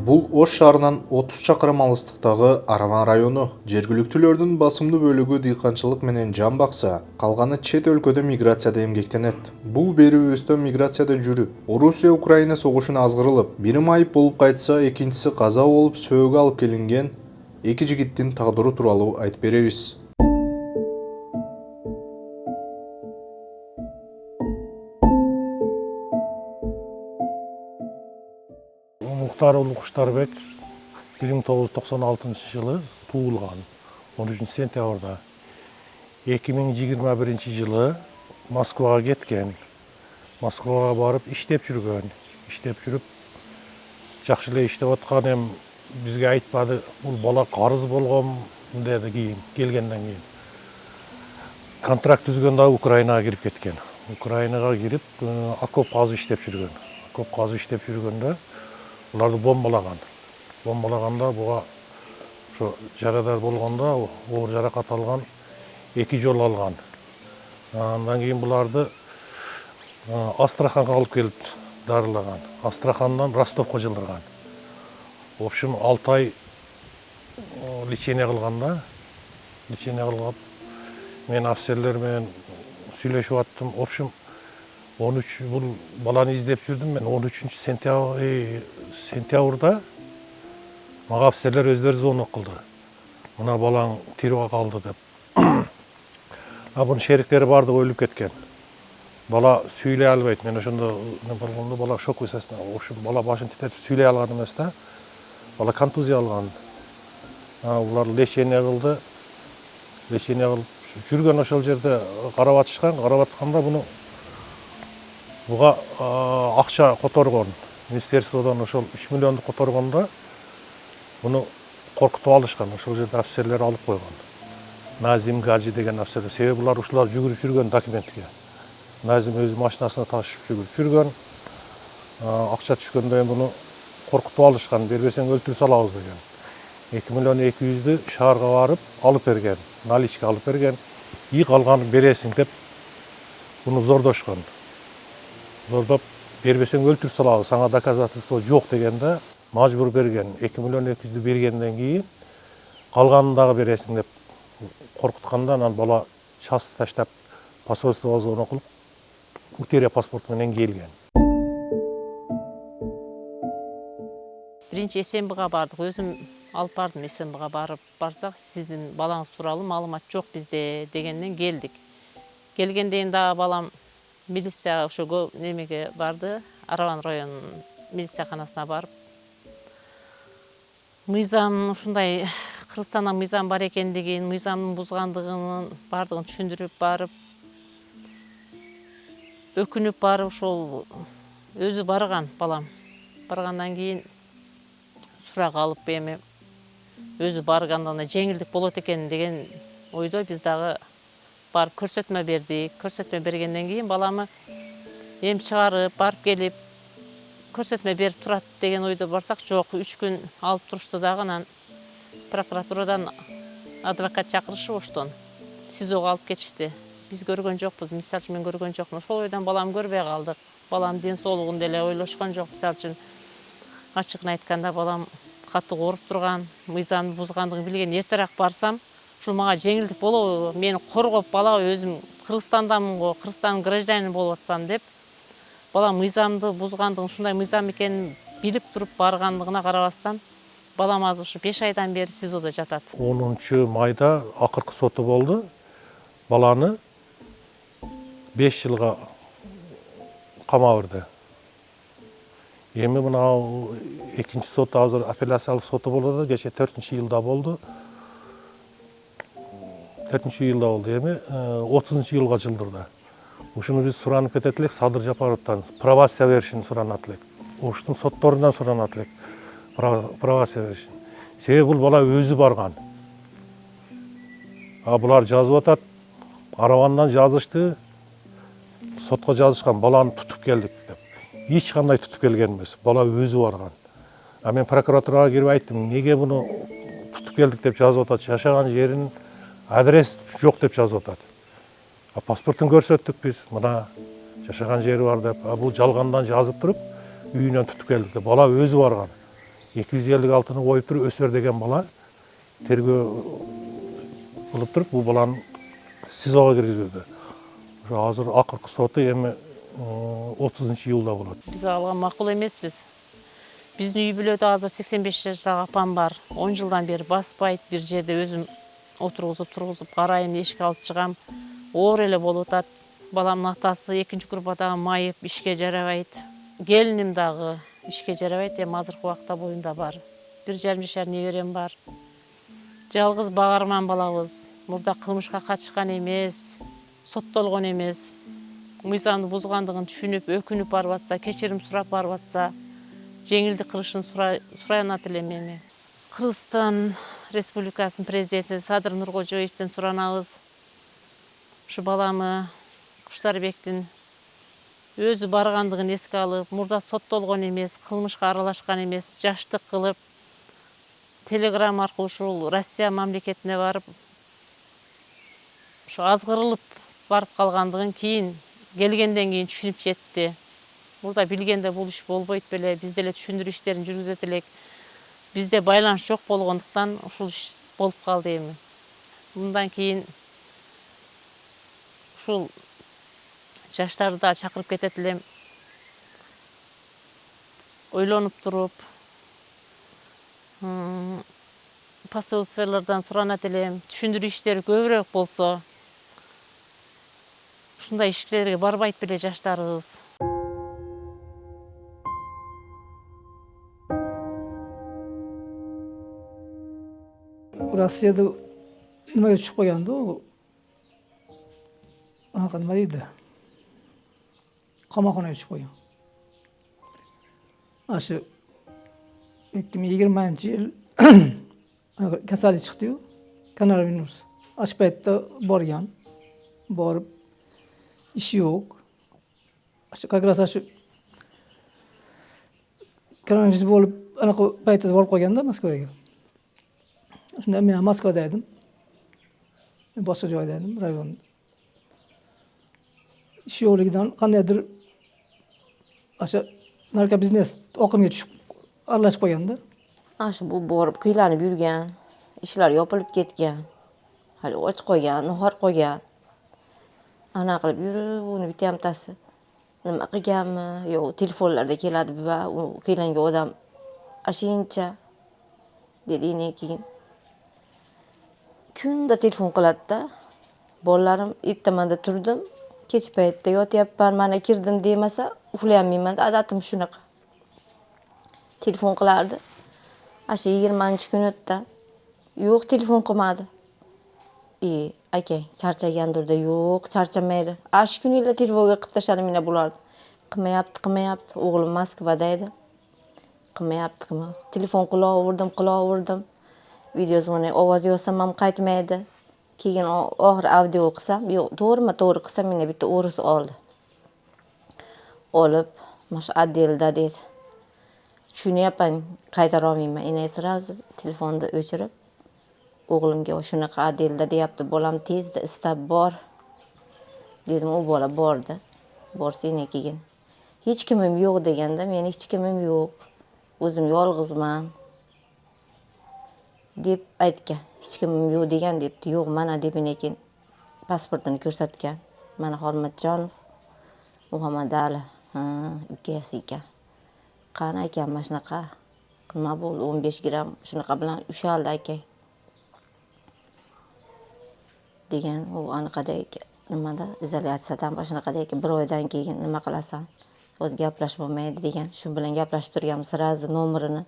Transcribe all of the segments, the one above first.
Бул Ош шаарынан 30 чакырым алыстыктагы Араван району. Жергиликтүүлөрдүн басымдуу бөлүгү дыйканчылык менен жан бакса, калганы чет өлкөдө миграцияда эмгектенет. Бул берүүбүздө миграцияда жүрүп, Орусия-Украина согушуна азгырылып, бири майып болуп кайтса, экинчиси каза болуп сөөгө алып келинген эки жигиттин тагдыры тууралуу айтып беребиз. Muhtar Ulukuştarbek 1996 жылы туылған 13 сентябрда. 2021 жылы Москваға кеткен. Москваға барып иштеп жүргөн. Иштеп жүрүп, жакшы эле иштеп аткан, эми бизге айтпады. Бул бала карыз болгон деди кийин, келгенден кийин. Контракт түзгөндө Украинага кирип кеткен. Украинага кирип, окоп казып иштеп жүргөн. Окоп казып иштеп жүргөндө буларды бомбалаган. Бомбалаганда буга ошо жарадар болгондо оор жаракат алган, 2 жолу алган. Андан кийин буларды Астраханга алып келип дарылаган. Астрахандан Ростовко жылдырган. В общем, 6 ай лечение кылганда, лечение кылып, мен офицерлер менен сүйлөшүп аттым. В общем, 13 бул баланы издеп жүрдүм мен. 13 сентябрда мага офицерлер өздөрү звонок кылды. Мына балаң тирүүгө калды деп. Бунун шериктери бардыгы өлүп кеткен. Бала сүйлөй албайт. Мен ошондо болгондо бала шок высасына. В общем, бала башын титретип сүйлөй алган эмес да. Бала контузия алган. Булар лечение кылды. Лечение кылып жүргөн ошол жерде карап атышкан. Карап атканда буга акча которгон. Министерстводон ошол 3 миллионду которгондо буну коркутуп алышкан. Ошол жерде офицерлер алып койгон. Назим Гаджи деген офицер. Себеби булар ушулар жүгүрүп жүргөн документке. Назим өзү машинасына ташып жүгүрүп жүргөн. Акча түшкөндө буну коркутуп алышкан. Бербесең өлтүрүп салабыз деген. 2 миллион 200'дү шаарга барып алып берген. Наличке алып берген. И калганын бересиң деп буну зордошкон. Зордоп бербесең өлтүрүп салабыз, сага доказательство жок дегенде мажбур берген. 2 миллион 200'дү бергенден кийин калганын дагы бересиң деп коркутканда, анан бала часть таштап посольствого звонок кылып, утеря паспорт менен келген. Биринчи СМБга бардык, өзүм алып бардым. СМБга барсак, сиздин балаңыз тууралуу маалымат жок бизде дегенден келдик. Келгенден дагы балам милиция ошого немеге барды, Араван районунун милицияканасына барып, мыйзам ушундай Кыргызстанда мыйзам бар экендигин, мыйзамдын бузгандыгынын бардыгын түшүндүрүп барып, өкүнүп барып, ошол өзү барган балам. Баргандан кийин сурак алып, эми өзү барганда жеңилдик болот экен деген ойдо биз дагы барып көрсөтмө бердик. Көрсөтмө бергенден кийин баламы эми чыгарып, барып келип, көрсөтмө берип турат деген ойдо барсак, жок, 3 күн алып турушту дагы. Анан прокуратурадан адвокат чакырышып, оштон СИЗОго алып кетишти. Биз көргөн жокпуз, мисалы үчүн мен көргөн жокмун. Ошол ойдон балам көрбөй калдык. Балам ден соолугун деле ойлошкон жок. Мисалы үчүн ачыгын айтканда балам катуу ооруп турган, мыйзамды бузгандыгын билген. Эртерээк барсам, ушул мага жеңилдик болобу, мени коргоп балага өзүм Кыргызстандамын го, Кыргызстандын гражданины болуп атсам деп, балам мыйзамды бузгандыгын, ушундай мыйзам экенин билип туруп баргандыгына карабастан, балам азыр ушу 5 айдан бери СИЗОдо жатат. 10 майда акыркы соту болду. Баланы 5 жылга камабырды. Эми мына экинчи сот азыр апелляциялык соту болду, кече 4-жылда болду. 4-жылда болду, эми 30-жылга жылдырды. Ушуну биз суранып кетет элек Садыр Жапаровдон, пробация беришин суранат элек. Оштун сотторунан суранат элек пробация беришин. Себеби бул бала өзү барган. Булар жазып атат, Аравандан жазышты, сотко жазышкан, баланы тутуп келдик деп. Эч кандай тутуп келген эмес, бала өзү барган. Мен прокуратурага кирип айттым, неге буну тутуп келдик деп жазып атат, жашаган жерин адрес жок деп жазып атат. Паспортун көрсөттүк биз, мына жашаган жери бар деп. Бул жалгандан жазып туруп, үйүнөн тутуп келдик деп. Бала өзү барган. 256'ны koyup durup Öser degen bala tergөө kılıp durup bu balanı SIZO'ga kirgizildi. Şu hazır akırkı sotu emi 30 yılda болады. Biz algan makul emespiz. Bizdin үй бүлөдө азыр 85 жаштагы апам бар. 10 жылдан бери баспайт, бир жерде өзүм тургузуп карайм, эшикке алып чыгам. Оор эле болуп атат. Баламдын атасы 2-группадагы майып, ишке жарабайт. Келиним дагы ишке жарабайт, эми азыркы убакта боюнда бар. 1,5 жашар неберем бар. Жалгыз багарман балабыз. Мурда кылмышка катышкан эмес, соттолгон эмес. Мыйзамды бузгандыгын түшүнүп, өкүнүп барып атса, кечирим сурап барып атса, жеңилдик кылышын суранат элем эми. Кыргызстан Республикасынын президенти Садыр Нуркожоевден суранабыз. Ушу баламы Куштарбектин өзү баргандыгын эске алып, мурда соттолгон эмес, кылмышка аралашкан эмес, жаштык кылып, телеграмма аркылуу ушул Россия мамлекетине барып, ушу азгырылып барып калгандыгын келгенден кийин түшүнүп жетти. Мурда билгенде бул иш болбойт беле, биз деле түшүндүрүү иштерин жүргүзөт элек. Бизде байланыш жок болгондуктан ушул иш болуп калды эми. Мындан кийин ушул жаштарды да чакырып кетет элем. Ойлонуп туруп, посольстволордон суранат элем, түшүндүрүү иштери көбүрөөк болсо, ушундай иштерге барбайт беле жаштарыбыз. Россияда nimaga tushib qolgandi u? Anaqa nima deydi? Qamoqxonaga tushib qolgan. Ana shu 2020-yil kasallik chiqdi-yu, koronavirus. Shu paytda borgan. Borib ishi yo'q. Как раз shu koronavirus bo'lib, anaqa paytida borib qolganda Moskvaga. Shunda men Moskvada edim. Boshqa joyda edim, rayonda. Ish yo'qligidan qandaydir o'sha narko biznes oqimga tushib aralashib qolganda. Shu bu borib qiylanib yurgan, ishlar yopilib ketgan. Hali och qo'ygan, nahor qo'ygan. Ana qilib yurib, uni bitamtasi nima qilganmi? Yo'q, telefonlarda keladi va u qiylangan odam ashincha dediğine keyin kunda telefon qiladi-da. Bolalarim ertamanda turdim, kech paytda yotyapman, mana kirdim demasa, uxlayolmayman. Odatim shunaqa. Telefon qilardi. Asha 20-kun o'tdi. Yo'q, telefon qilmadi. Aka, charchagandirda, yo'q, charchamaydi. Ash kunlar telefonga qilib tashladi mena bulardi. Qilmayapti. O'g'lim Moskvada edi. Qilmayapti. Telefon qilaverdim. Video zvoni ovoz yozsam ham qaytmaydi. Keyin oxir audio qilsam, yo'q, to'g'ri qilsam meni bitta o'ris oldi. Olib, "Mash отделda" dedi. Tushunyapman, qaytara olmayman. Ene sразу telefonni o'chirib, o'g'limga shunaqa отделda deyapti, bolam tezda istab bor. Dedim, u bola bordi. Borsang keyin. Hech kimim yo'q deganda, men hech kimim yo'q. O'zim yolg'izman deb aytgan. Hech kimim yo'q degan debdi. Yo'q, mana deb keyin pasportini ko'rsatgan. Mana Hormatjonov Muhammadali, ukasi ekan. Qani akam, mana shunaqa nima bo'ldi, 15 gram shunaqa bilan ushaldi akang. Degan, u anaqada nimada izolyatsiyadan boshqada ekan, 1 oydan keyin nima qilasan? O'z gaplash bo'lmaydi degan. Shu bilan gaplashib turganmiz. Sразу nomerini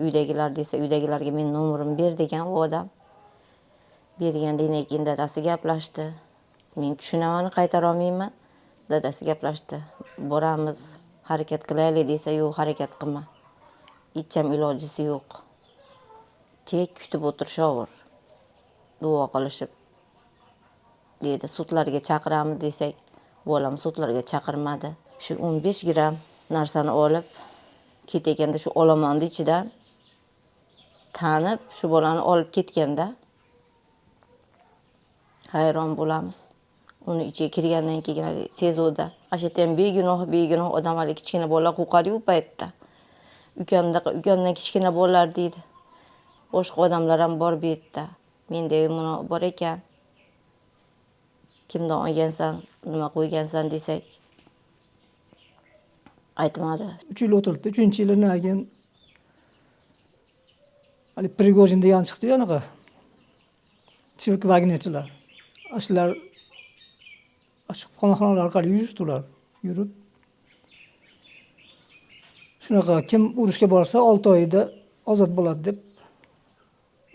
uydagilar desa, uydagilarga men nomerimni ber degan u odam. Bergandan keyin dadasi gaplashdi. Men tushunaman, qaytara olmayman. Dadasi gaplashdi. Boramiz, harakat qilaylik desa, yo'q, harakat qilma. Hecham ilojisi yo'q. Tek kutib o'tirishaver. Duo qilishib dedi. Sudlarga chaqiramiz desak, bolam sudlarga chaqirmadi. Shu 15 gram narsani olib ketganda shu olomonni ichidan tanib shu bolani olib ketganda hayron bo'lamiz. Uni ichiga kirgandan keyin sezuvda. Ashta ham begunoh odamlar kichkina bolalar qo'rqadi-yu paytda. ukamdan kichkina bolalar deydi. Boshqa odamlar ham bor bu yerda. Menda mana bor ekan. Kimdan olgansan, nima qo'ygansan desak, aytmadi. 3 yil o'tirdi. 3-yilidan keyin hali Prigojin degan chiqdi-yu anaqa. Chivik vagnerchilar. Shular qamoqxonalar orqali yurishdilar. Yurib shunaqa kim urushga borsa 6 oyda ozod bo'ladi deb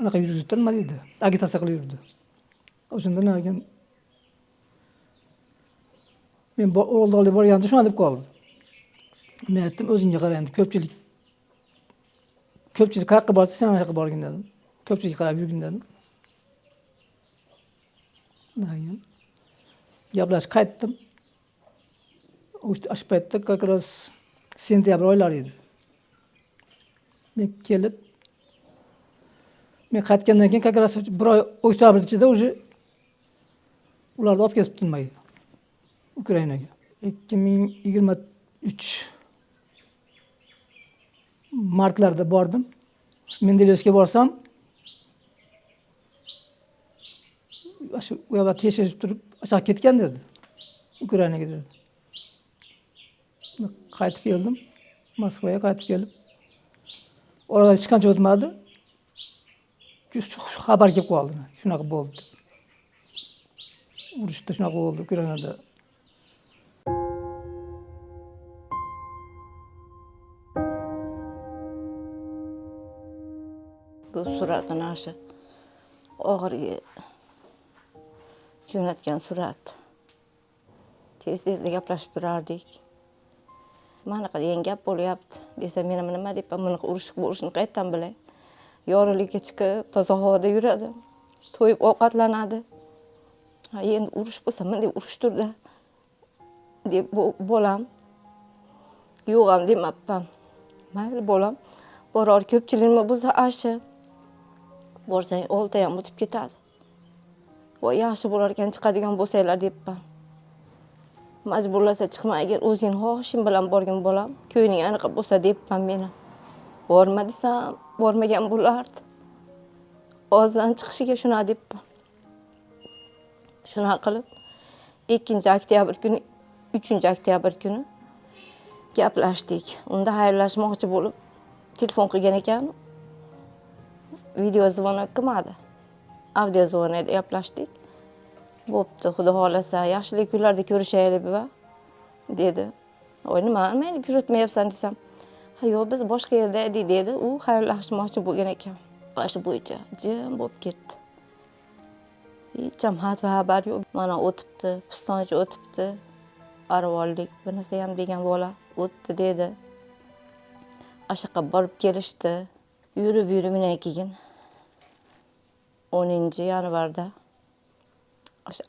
anaqa yurgizdi, nima deydi? Agitatsiya qilib yurdi. O'shandan keyin men o'g'ilni borganimda shuna deb qoldi. Men aytdim, o'zingga qara endi, ko'pchilik qayerga borsa sen ana yoqqa borgin dedim. Ko'pchilik qarab yurgin dedim. Keyin gaplashib qaytdim. O'sha paytda как раз sentyabr oylari edi. Men qaytgandan keyin как раз bir oy oktyabr ichida уже ularni olib ketibdi nimaga? Ukrainaga. 2023 martlarda bordim. Mendelevskga borsam, shu u yoqqa tekshirib turib, aşağı ketgan dedi. Ukrainaga dedi. Qaytib keldim. Moskvaga qaytib kelib, oradan hech qancha o'tmadi. Shu xabar kelib qoldi. Shunaqa bo'ldi. Urushda shunaqa bo'ldi Ukrainada. Bu suratini aşı oxirgi jo'natgan surat. Tez-tezda gaplashib turardik. Manaqa degan gap bo'lyapti desa, men nima deyapman, buni urush bo'lishini qayerdan bilay? Yorug'likka chiqib, toza havoda yuradi, to'yib ovqatlanadi. Endi urush bo'lsa, bunday urushtirdi deb bolam. Yo'q ham demabman. Mayli bolam, borar ko'pchilik nima bo'lsa ashi. Borsang 6 ham o'tib ketadi. Voy yaxshi bo'lar ekan chiqadigan bo'lsanglar debman. Majburlasa chiqma, agar o'zing xohishing bilan borgin bolam, ko'ngling aniq bo'lsa debman meni. Borma desam, bormagan bo'lardi. Og'zidan chiqishiga shuna debman. Shuna qilib 2-oktyabr kuni, 3-oktyabr kuni gaplashdik. Unda xayrlashmoqchi bo'lib telefon qilgan ekan. Video zvonok qilmadi. Audio zvonida gaplashdik. Bo'pti, xudo xolasa, yaxshilik kunlarda ko'rishaylik buva dedi. Voy nima, meni ko'rsatmayapsan desam, ha yo'q, biz boshqa yerda edik dedi. U xayrlashmoqchi bo'lgan ekan. Shu bo'yicha jim bo'lib ketdi. Hech ham xabar yo'q. Mana o'tibdi, pistonchi o'tibdi. Arvollik, bir narsa ham degan bola o'tdi dedi. Ashaqqa borib kelishdi. Yurib keyin 10-yanvarda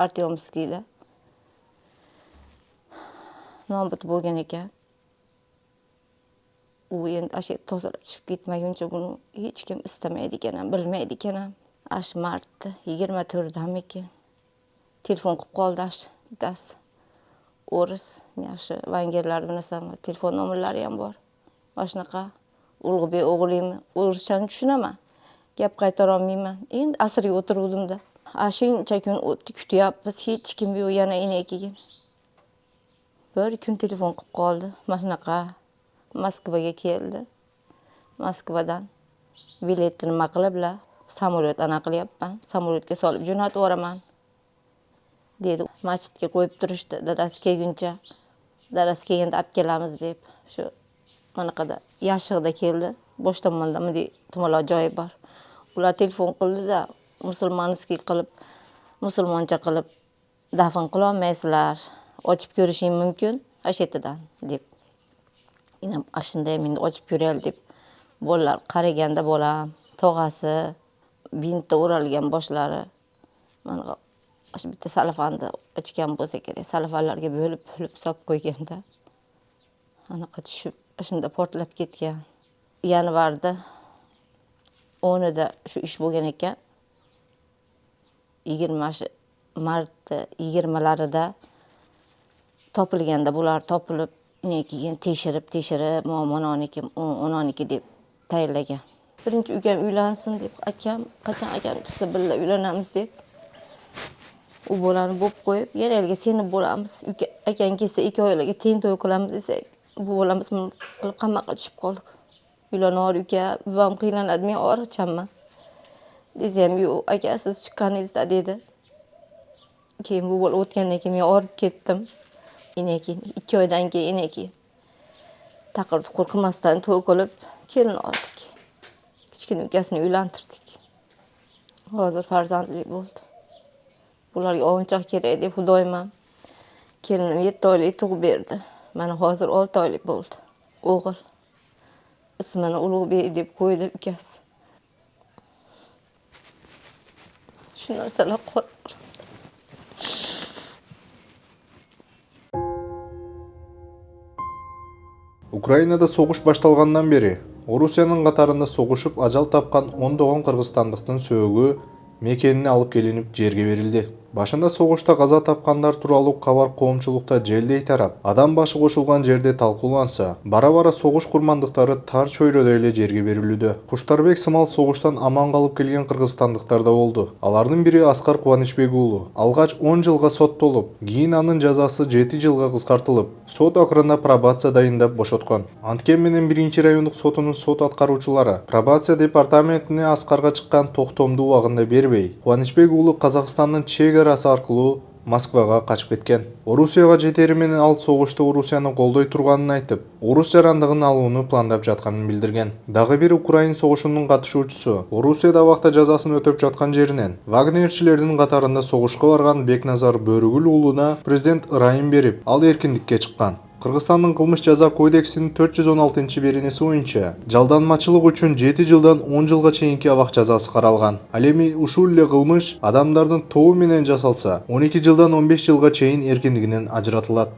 Artyomskiyda nobud bo'lgan ekan. U endi asha tozalab chiqib ketmaguncha buni hech kim istamaydi ekan, bilmaydi ekan. Ash martda 24-damikin telefon qilib qoldi ash bittasi. O'ris, yaxshi vangerlar bilasam, telefon nomerlari ham bor. Mana shunaqa Ulug'bek o'g'lingmi? O'rischani tushunaman. Gap qaytara olmayman. Endi asrga o'tiruvdim-da. Shuncha kun o'tdi, kutyapmiz, hech kim yo'q, yana keyin. Bir kun telefon qilib qoldi. Mana shunaqa Moskvaga keldi. Moskvadan biletni nima qiliblar? Samolyot qilyapman. Samolyotga solib jo'natib yuboraman dedi. Masjidga qo'yib turishdi, dadasi kelguncha. Dadasi kelganda olib kelamiz deb. Shu manaqada Yashiqda keldi. Bosh tomonda bunday tumalak joyi bor. Ular telefon qildi-da, musulmonskiy qilib, musulmoncha qilib dafn qila olmaysizlar. Ochib ko'rishing mumkin, ashetidan deb. Inam ashunday meni ochib ko'raylik deb bolalar qaraganda bolam, tog'asi, bintda o'ralgan boshlari. Mana shu bitta salafanda ochgan bo'lsa kerak, salafanlarga bo'lib solib qo'yganda. Anaqa tushib, shunda portlab ketgan. Yanvarda 10-da shu ish bo'lgan ekan. 20 mart 20-larida topilganda bular topilib keyin tekshirib, mana 12 deb tayinlagan. Birinchi ukam uylansin deb, akam qachon akam chiqsa birga uylanamiz deb u bolani bo'lib qo'yib, yana seni bo'lamiz. Akang kelsa 2 oylarga teng to'y qilamiz desak, bu bolamiz qilib qamoqqa tushib qoldik. Uylanor uka, buvam qiynaladi, men og'riqchanman. Desam, yo'q, aka siz chiqqaningizda dedi. Keyin bu bola o'tgandan keyin men og'rib ketdim. Keyin 2 oydan keyin taqir-tuqir qilmasdan to'y qilib kelin oldik. Kichkina ukasini uylantirdik. Hozir farzandli bo'ldi. Bularga ovunchoq kerak deb xudoyim kelinim 7 oylik tug'ib berdi. Mana hozir 6 oylik bo'ldi. O'g'il. Ismini Ulug'bek deb qo'ydi ukasi. Shu narsalar qoldi. Ukrainada so'g'ish boshlangandan beri Rusiyaning qatarında so'g'ishib ajal topgan 10 do'g'on qirg'izistonlikning so'gi mekenine alып kelinip жерге verildi. Başında soğuşta qaza tapqanlar turалы qabar qo'mchilikda jelдей tarap. Adam başı qo'shilgan жерде talqulansa, bara-bara soğuş qurmandiqtari tar cho'yro'da жерге berildi. Quштарбек сымал soğuştan aman qalып kelgen qirg'izistonliklar da oldu. Alarning biri Asqar Quvonishbek ulu. Alğaç 10 жылға sottolib, keyin anın жазасы 7 жылға qisqartılıb. Sot akırında probatsiya dayındab boşotgan. Antken menen 1-ci rayonduk sotunun sot atqaruçulары probatsiya departamentine Asqarga chiqqan to'xtomdu uagında berbey. Quvonishbek ulu Qozog'istonning chegarasi arqылуу Moskvaga qaçıp ketken. Rusiyaga жетери менен ал soğuşta Rusiyanı қолдой turganын айтып, Орус жарандығын алууну пландап жатқанын билдирген. Дагы бир Украин соғушунун катышуучусу Русияда вакта жазасын өтөп жаткан жеринен Вагнерчилердин катарында соғушка барган Бекназар Бөрүгүл уулуна президент ырайым берип, ал эркиндикке чыккан. Кыргызстандын кылмыш жаза кодексинин 416-беренеси боюнча жалданмачылык үчүн 7 жылдан 10 жылга чейинки абак жазасы каралган. Ал эми ушул эле кылмыш адамдардын тобу менен жасалса 12 жылдан 15 жылга чейин эркиндигинен ажыратылат.